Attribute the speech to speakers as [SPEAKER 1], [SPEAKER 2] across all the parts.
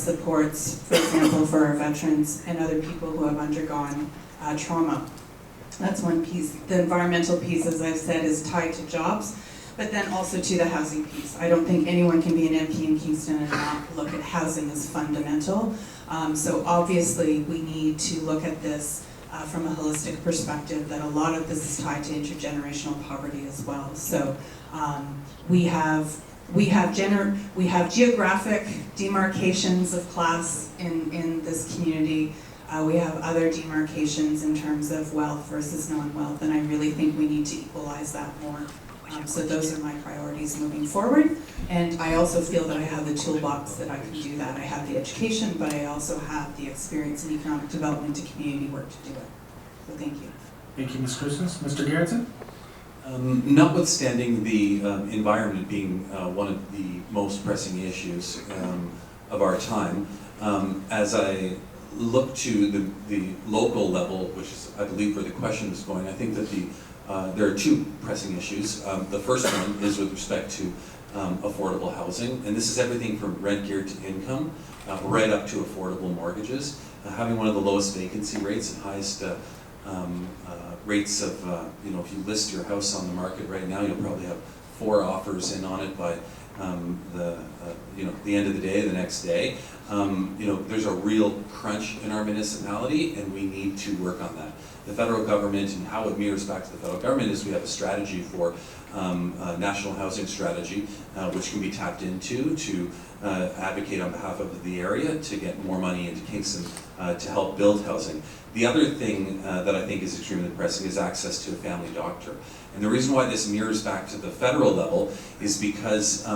[SPEAKER 1] supports, for example, for our veterans and other people who have undergone trauma. That's one piece. The environmental piece, as I've said, is tied to jobs, but then also to the housing piece. I don't think anyone can be an MP in Kingston and not look at housing as fundamental. So obviously we need to look at this from a holistic perspective, that a lot of this is tied to intergenerational poverty as well. So we have geographic demarcations of class in this community. We have other demarcations in terms of wealth versus non-wealth, and I really think we need to equalize that more. So those are my priorities moving forward. And I also feel that I have the toolbox that I can do that. I have the education, but I also have the experience in economic development and community work to do it. So thank you.
[SPEAKER 2] Thank you, Ms. Christmas. Mr. Garrettson?
[SPEAKER 3] Notwithstanding the environment being one of the most pressing issues of our time, as I look to the local level, which is, I believe, where the question is going, I think that there are two pressing issues. The first one is with respect to affordable housing, and this is everything from rent geared to income, right up to affordable mortgages. Having one of the lowest vacancy rates and highest rates of, if you list your house on the market right now, you'll probably have 4 offers in on it by the end of the day, the next day. There's a real crunch in our municipality, and we need to work on that. The federal government, and how it mirrors back to the federal government, is we have a strategy for a national housing strategy, which can be tapped into to advocate on behalf of the area to get more money into Kingston to help build housing. The other thing that I think is extremely pressing is access to a family doctor. And the reason why this mirrors back to the federal level is because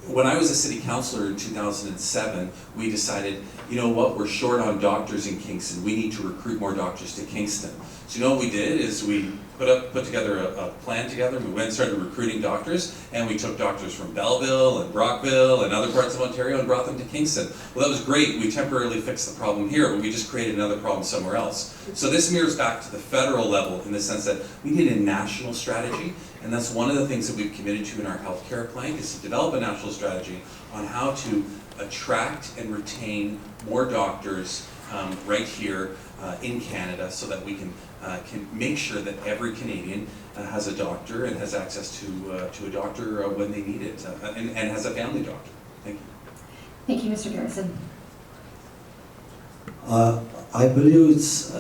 [SPEAKER 3] when I was a city councilor in 2007, we decided, you know what, we're short on doctors in Kingston. We need to recruit more doctors to Kingston. So what we did is we put together a plan together. We went and started recruiting doctors, and we took doctors from Belleville and Brockville and other parts of Ontario and brought them to Kingston. Well, that was great. We temporarily fixed the problem here, but we just created another problem somewhere else. So this mirrors back to the federal level in the sense that we need a national strategy, and that's one of the things that we've committed to in our healthcare plan, is to develop a national strategy on how to attract and retain more doctors right here in Canada, so that we can make sure that every Canadian has a doctor and has access to a doctor when they need it, and has a family doctor. Thank you.
[SPEAKER 4] Thank you, Mr. Garrettson.
[SPEAKER 5] I believe it's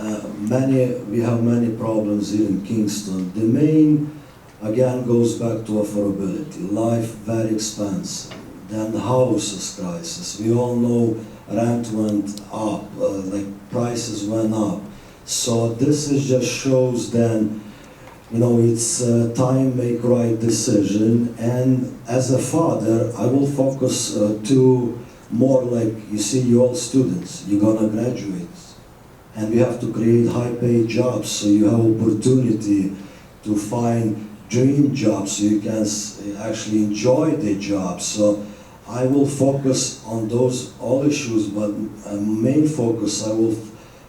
[SPEAKER 5] we have many problems here in Kingston. The main, again, goes back to affordability. Life very expensive. Then the houses crisis. We all know rent went up, like prices went up. So this is just shows then, it's time make right decision. And as a father, I will focus to more like, you all students, you're gonna graduate. And we have to create high-paid jobs, so you have opportunity to find dream jobs, so you can actually enjoy the job. So I will focus on those all issues, but main focus, I will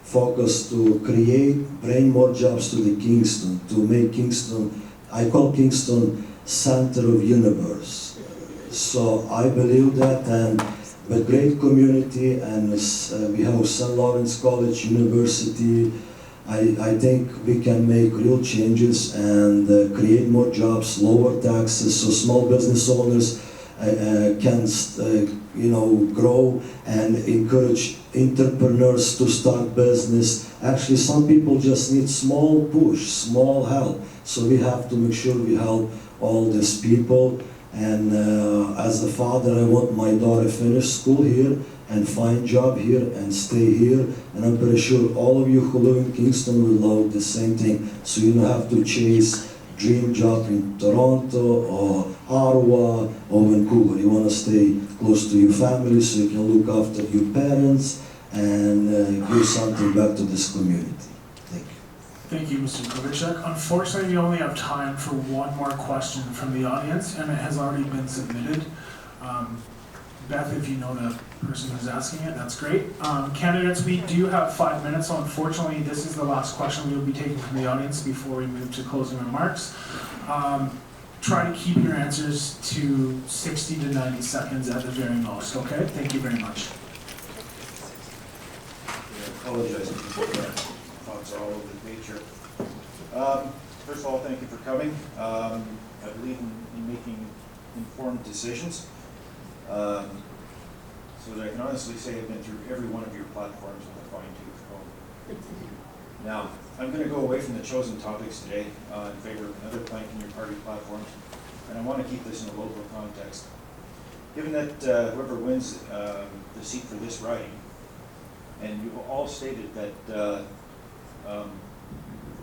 [SPEAKER 5] focus to bring more jobs to the Kingston, to make Kingston, I call Kingston center of universe. So I believe that, and with great community, and we have St. Lawrence College University, I think we can make real changes and create more jobs, lower taxes, so small business owners can grow and encourage entrepreneurs to start business. Actually, some people just need small push, small help. So we have to make sure we help all these people. And as a father, I want my daughter finish school here and find job here and stay here. And I'm pretty sure all of you who live in Kingston will love the same thing. So you don't have to chase dream job in Toronto or Ottawa or Vancouver. You want to stay close to your family so you can look after your parents and give something back to this community. Thank you.
[SPEAKER 2] Thank you, Mr. Kovacek. Unfortunately, we only have time for one more question from the audience, and it has already been submitted. Beth, if you know the person who's asking it, that's great. Candidates, we do have 5 minutes, so unfortunately, this is the last question we will be taking from the audience before we move to closing remarks. Try to keep your answers to 60 to 90 seconds at the very most, okay? Thank you very much.
[SPEAKER 6] Thoughts are all over the page here. First of all, thank you for coming. I believe in making informed decisions. So that I can honestly say I've been through every one of your platforms with a fine-tooth comb. Now, I'm going to go away from the chosen topics today in favor of another plank in your party platforms, and I want to keep this in a local context. Given that whoever wins the seat for this riding, and you've all stated that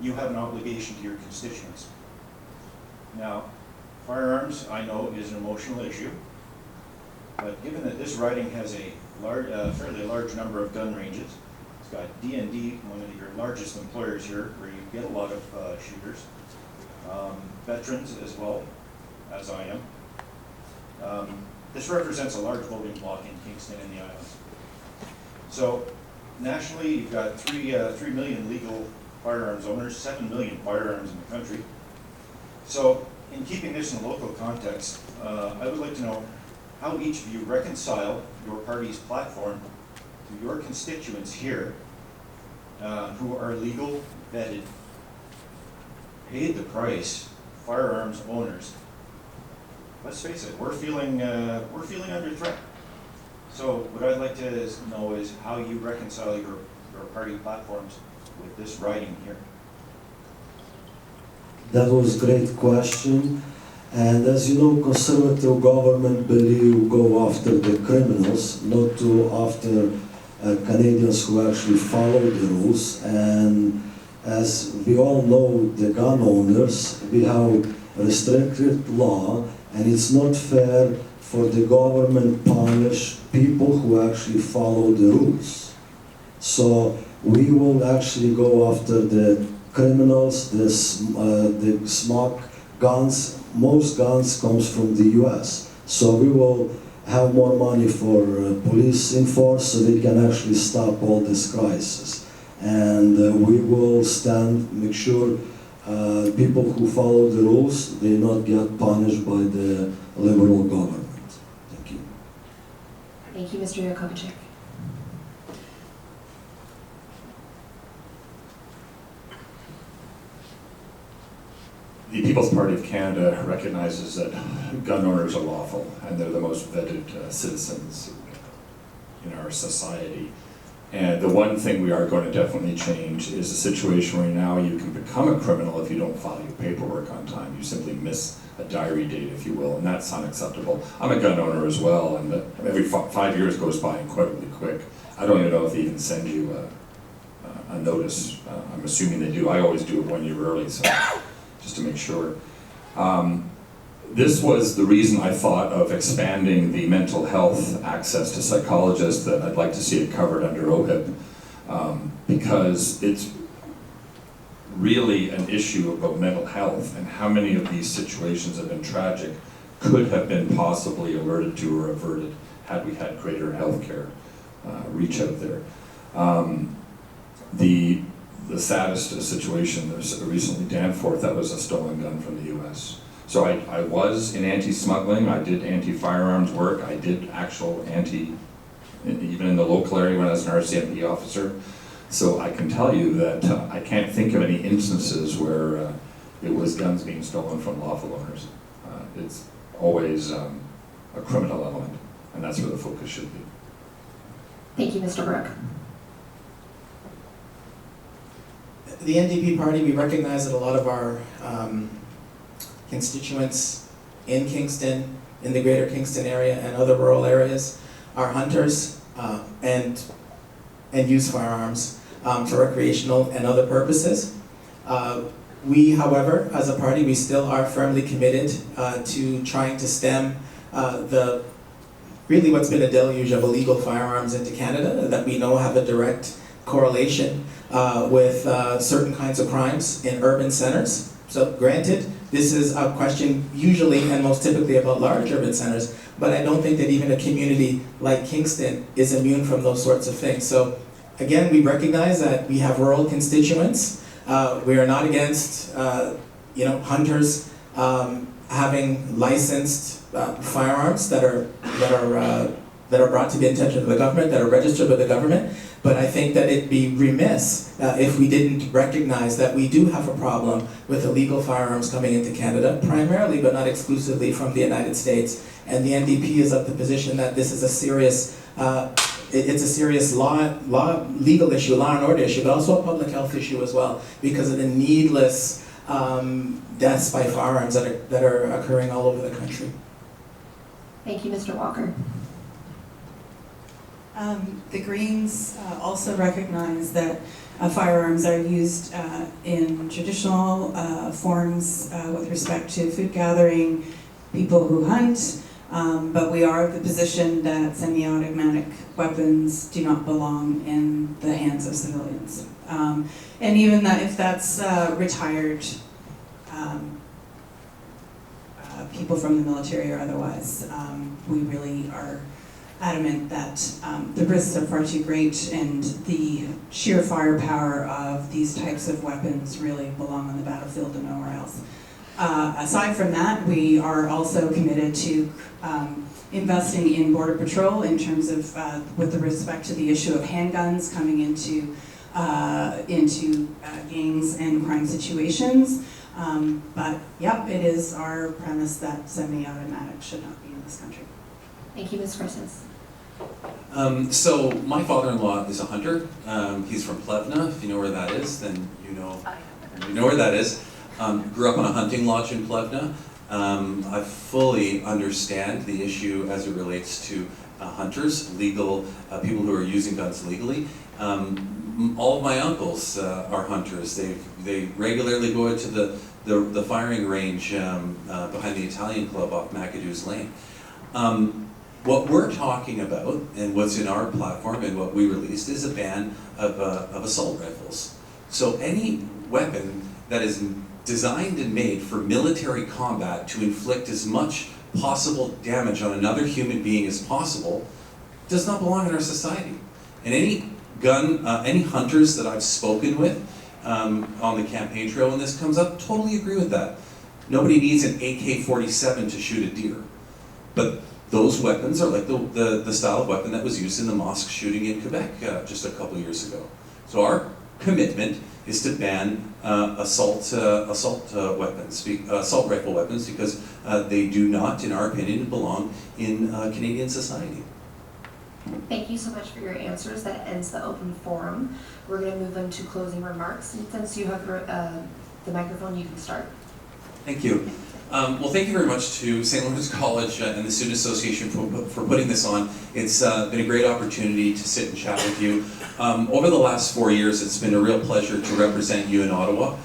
[SPEAKER 6] you have an obligation to your constituents. Now, firearms, I know, is an emotional issue, but given that this riding has a fairly large number of gun ranges, it's got D&D, one of your largest employers here, where you get a lot of shooters, veterans as well, as I am. This represents a large voting bloc in Kingston and the islands. So nationally, you've got 3 million legal firearms owners, 7 million firearms in the country. So in keeping this in a local context, I would like to know how each of you reconcile your party's platform to your constituents here who are legal, vetted, paid the price, firearms owners. Let's face it, we're feeling under threat. So what I'd like to know is how you reconcile your party platforms with this riding here.
[SPEAKER 5] That was a great question. And as you know, conservative government believe go after the criminals, not to after Canadians who actually follow the rules. And as we all know, the gun owners, we have restricted law, and it's not fair for the government punish people who actually follow the rules. So we will actually go after the criminals, the smart guns. Most guns comes from the US. So we will have more money for police enforce so they can actually stop all this crisis. And we will make sure people who follow the rules, they not get punished by the liberal government. Thank you.
[SPEAKER 4] Thank you, Mr. Kovacic.
[SPEAKER 7] The People's Party of Canada recognizes that gun owners are lawful and they're the most vetted citizens in our society. And the one thing we are going to definitely change is the situation where now you can become a criminal if you don't file your paperwork on time. You simply miss a diary date, if you will, and that's unacceptable. I'm a gun owner as well, and every 5 years goes by incredibly quick. I don't even know if they even send you a notice. I'm assuming they do. I always do it 1 year early, so just to make sure. This was the reason I thought of expanding the mental health access to psychologists, that I'd like to see it covered under OHIP, because it's really an issue about mental health and how many of these situations have been tragic could have been possibly alerted to or averted had we had greater healthcare reach out there. The saddest situation was recently Danforth, that was a stolen gun from the US. So I was in anti-smuggling, I did anti-firearms work, I did actual even in the local area when I was an RCMP officer. So I can tell you that I can't think of any instances where it was guns being stolen from lawful owners. It's always a criminal element, and that's where the focus should be.
[SPEAKER 4] Thank you, Mr. Brooke.
[SPEAKER 8] The NDP party, we recognize that a lot of our constituents in Kingston, in the greater Kingston area and other rural areas are hunters and use firearms for recreational and other purposes. We, however, as a party, we still are firmly committed to trying to stem really what's been a deluge of illegal firearms into Canada that we know have a direct correlation with certain kinds of crimes in urban centers. So granted, this is a question usually and most typically about large urban centers, but I don't think that even a community like Kingston is immune from those sorts of things. So again, we recognize that we have rural constituents. We are not against hunters having licensed firearms that that are brought to the attention of the government, that are registered with the government. But I think that it'd be remiss if we didn't recognize that we do have a problem with illegal firearms coming into Canada, primarily but not exclusively from the United States. And the NDP is of the position that this is a serious, it's a serious legal issue, law and order issue, but also a public health issue as well, because of the needless deaths by firearms that are occurring all over the country.
[SPEAKER 4] Thank you, Mr. Walker.
[SPEAKER 1] The Greens also recognize that firearms are used in traditional forms with respect to food gathering, people who hunt, but we are of the position that semi-automatic weapons do not belong in the hands of civilians. And even that if that's retired people from the military or otherwise, we really are adamant that the risks are far too great and the sheer firepower of these types of weapons really belong on the battlefield and nowhere else. Aside from that, we are also committed to investing in Border Patrol in terms of, with respect to the issue of handguns coming into gangs and crime situations. But yep, it is our premise that semi-automatic should not be in this country.
[SPEAKER 4] Thank you, Ms. Christmas.
[SPEAKER 3] So my father-in-law is a hunter. He's from Plevna. If you know where that is, then you know where that is. Grew up on a hunting lodge in Plevna. I fully understand the issue as it relates to hunters, legal people who are using guns legally. All of my uncles are hunters. They regularly go out to the firing range behind the Italian club off McAdoo's Lane. What we're talking about, and what's in our platform and what we released, is a ban of assault rifles. So any weapon that is designed and made for military combat to inflict as much possible damage on another human being as possible does not belong in our society. And any hunters that I've spoken with on the campaign trail when this comes up totally agree with that. Nobody needs an AK-47 to shoot a deer. But those weapons are like the style of weapon that was used in the mosque shooting in Quebec just a couple years ago. So our commitment is to ban assault rifle weapons because they do not, in our opinion, belong in Canadian society.
[SPEAKER 4] Thank you so much for your answers. That ends the open forum. We're going to move into closing remarks. And since you have the microphone, you can start.
[SPEAKER 3] Thank you. Well, thank you very much to St. Lawrence College and the Student Association for putting this on. It's been a great opportunity to sit and chat with you. Over the last 4 years, it's been a real pleasure to represent you in Ottawa.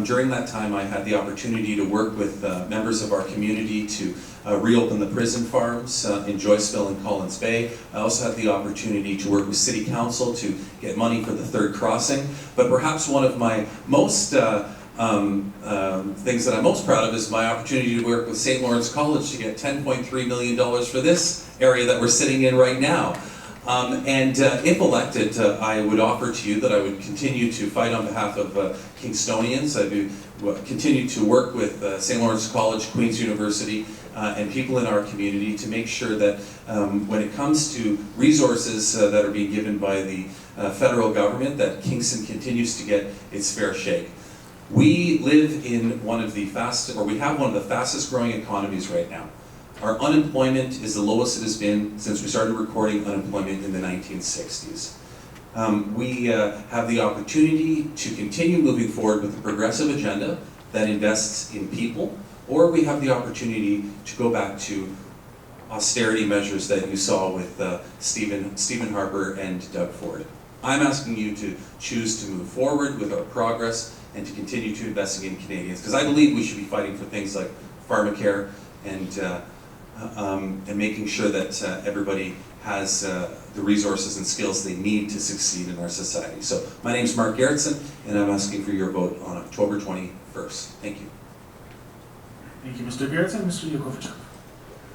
[SPEAKER 3] During that time, I had the opportunity to work with members of our community to reopen the prison farms in Joyceville and Collins Bay. I also had the opportunity to work with City Council to get money for the third crossing. But perhaps one of my most things that I'm most proud of is my opportunity to work with St. Lawrence College to get $10.3 million for this area that we're sitting in right now. If elected, I would offer to you that I would continue to fight on behalf of Kingstonians. I would continue to work with St. Lawrence College, Queen's University, and people in our community to make sure that when it comes to resources that are being given by the federal government, that Kingston continues to get its fair shake. We live in one of the we have one of the fastest growing economies right now. Our unemployment is the lowest it has been since we started recording unemployment in the 1960s. We have the opportunity to continue moving forward with a progressive agenda that invests in people, or we have the opportunity to go back to austerity measures that you saw with Stephen Harper and Doug Ford. I'm asking you to choose to move forward with our progress and to continue to invest in Canadians, because I believe we should be fighting for things like pharmacare and making sure that everybody has the resources and skills they need to succeed in our society. So my name is Mark Gerritsen, and I'm asking for your vote on October 21st. Thank you.
[SPEAKER 2] Thank you, Mr. Gerritsen. Mr. Yakovchuk.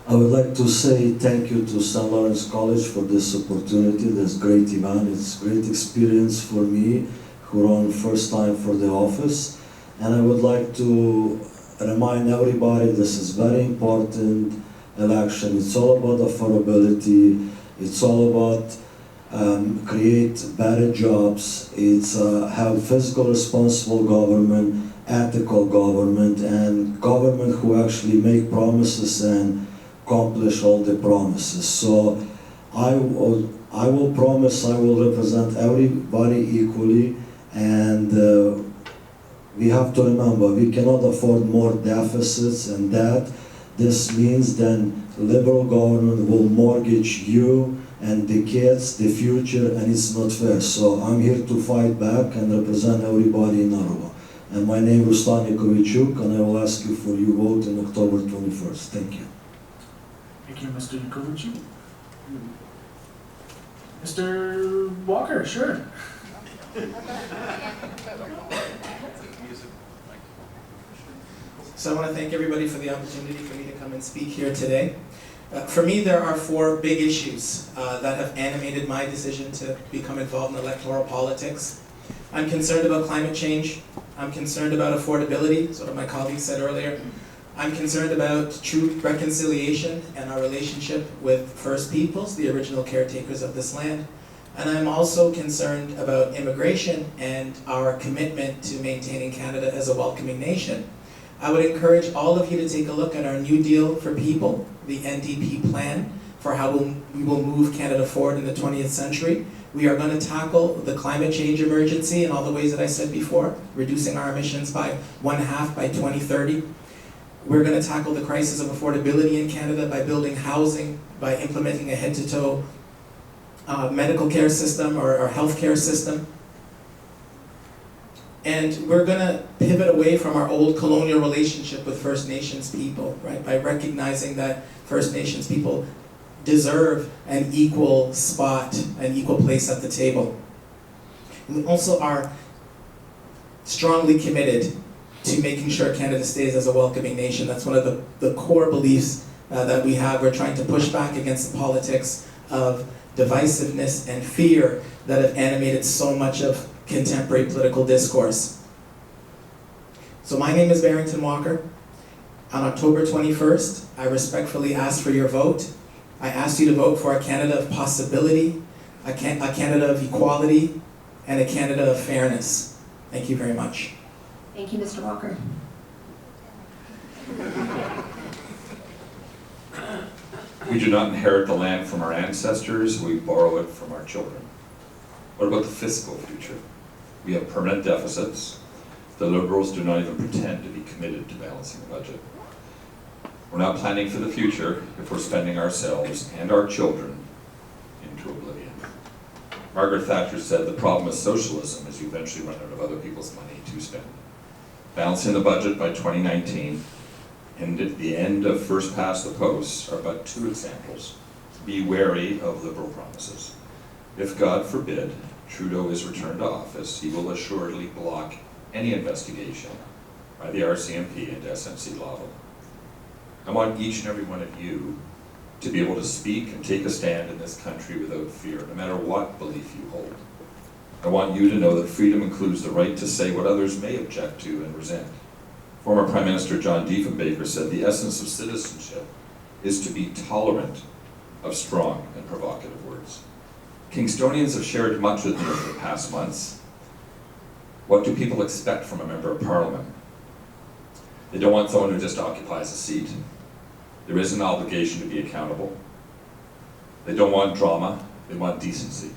[SPEAKER 5] I would like to say thank you to St. Lawrence College for this opportunity, this great event. It's a great experience for me, who run first time for the office. And I would like to remind everybody this is very important election. It's all about affordability. It's all about create better jobs. It's have fiscal responsible government, ethical government, and government who actually make promises and accomplish all the promises. So I will promise I will represent everybody equally, and we have to remember we cannot afford more deficits and debt. This means then liberal government will mortgage you and the kids, the future, and it's not fair. So I'm here to fight back and represent everybody in Ottawa. And my name is Ruslan Yakovichuk, and I will ask you for your vote on October 21st. Thank you.
[SPEAKER 2] Thank you, Mr. Yakovichuk. Mr. Walker, sure.
[SPEAKER 8] So I want to thank everybody for the opportunity for me to come and speak here today. For me, there are four big issues that have animated my decision to become involved in electoral politics. I'm concerned about climate change. I'm concerned about affordability, as one of my colleagues said earlier. I'm concerned about true reconciliation and our relationship with First Peoples, the original caretakers of this land. And I'm also concerned about immigration and our commitment to maintaining Canada as a welcoming nation. I would encourage all of you to take a look at our New Deal for People, the NDP plan for how we will move Canada forward in the 20th century. We are going to tackle the climate change emergency in all the ways that I said before, reducing our emissions by 1/2 by 2030. We're going to tackle the crisis of affordability in Canada by building housing, by implementing a head-to-toe medical care system or health care system. And we're going to pivot away from our old colonial relationship with First Nations people, right? By recognizing that First Nations people deserve an equal spot, an equal place at the table. We also are strongly committed to making sure Canada stays as a welcoming nation. That's one of the core beliefs that we have. We're trying to push back against the politics of divisiveness and fear that have animated so much of contemporary political discourse. So my name is Barrington Walker. On October 21st, I respectfully ask for your vote. I ask you to vote for a Canada of possibility, a Canada of equality, and a Canada of fairness. Thank you very much.
[SPEAKER 4] Thank you, Mr. Walker.
[SPEAKER 7] We do not inherit the land from our ancestors, we borrow it from our children. What about the fiscal future? We have permanent deficits. The Liberals do not even pretend to be committed to balancing the budget. We're not planning for the future if we're spending ourselves and our children into oblivion. Margaret Thatcher said the problem with socialism is you eventually run out of other people's money to spend. Balancing the budget by 2019 and at the end of first past the post are but two examples. Be wary of Liberal promises. If, God forbid, Trudeau is returned to office, he will assuredly block any investigation by the RCMP into SNC-Lavalin. I want each and every one of you to be able to speak and take a stand in this country without fear, no matter what belief you hold. I want you to know that freedom includes the right to say what others may object to and resent. Former Prime Minister John Diefenbaker said the essence of citizenship is to be tolerant of strong and provocative words. Kingstonians have shared much with me over the past months. What do people expect from a member of Parliament? They don't want someone who just occupies a seat. There is an obligation to be accountable. They don't want drama, they want decency.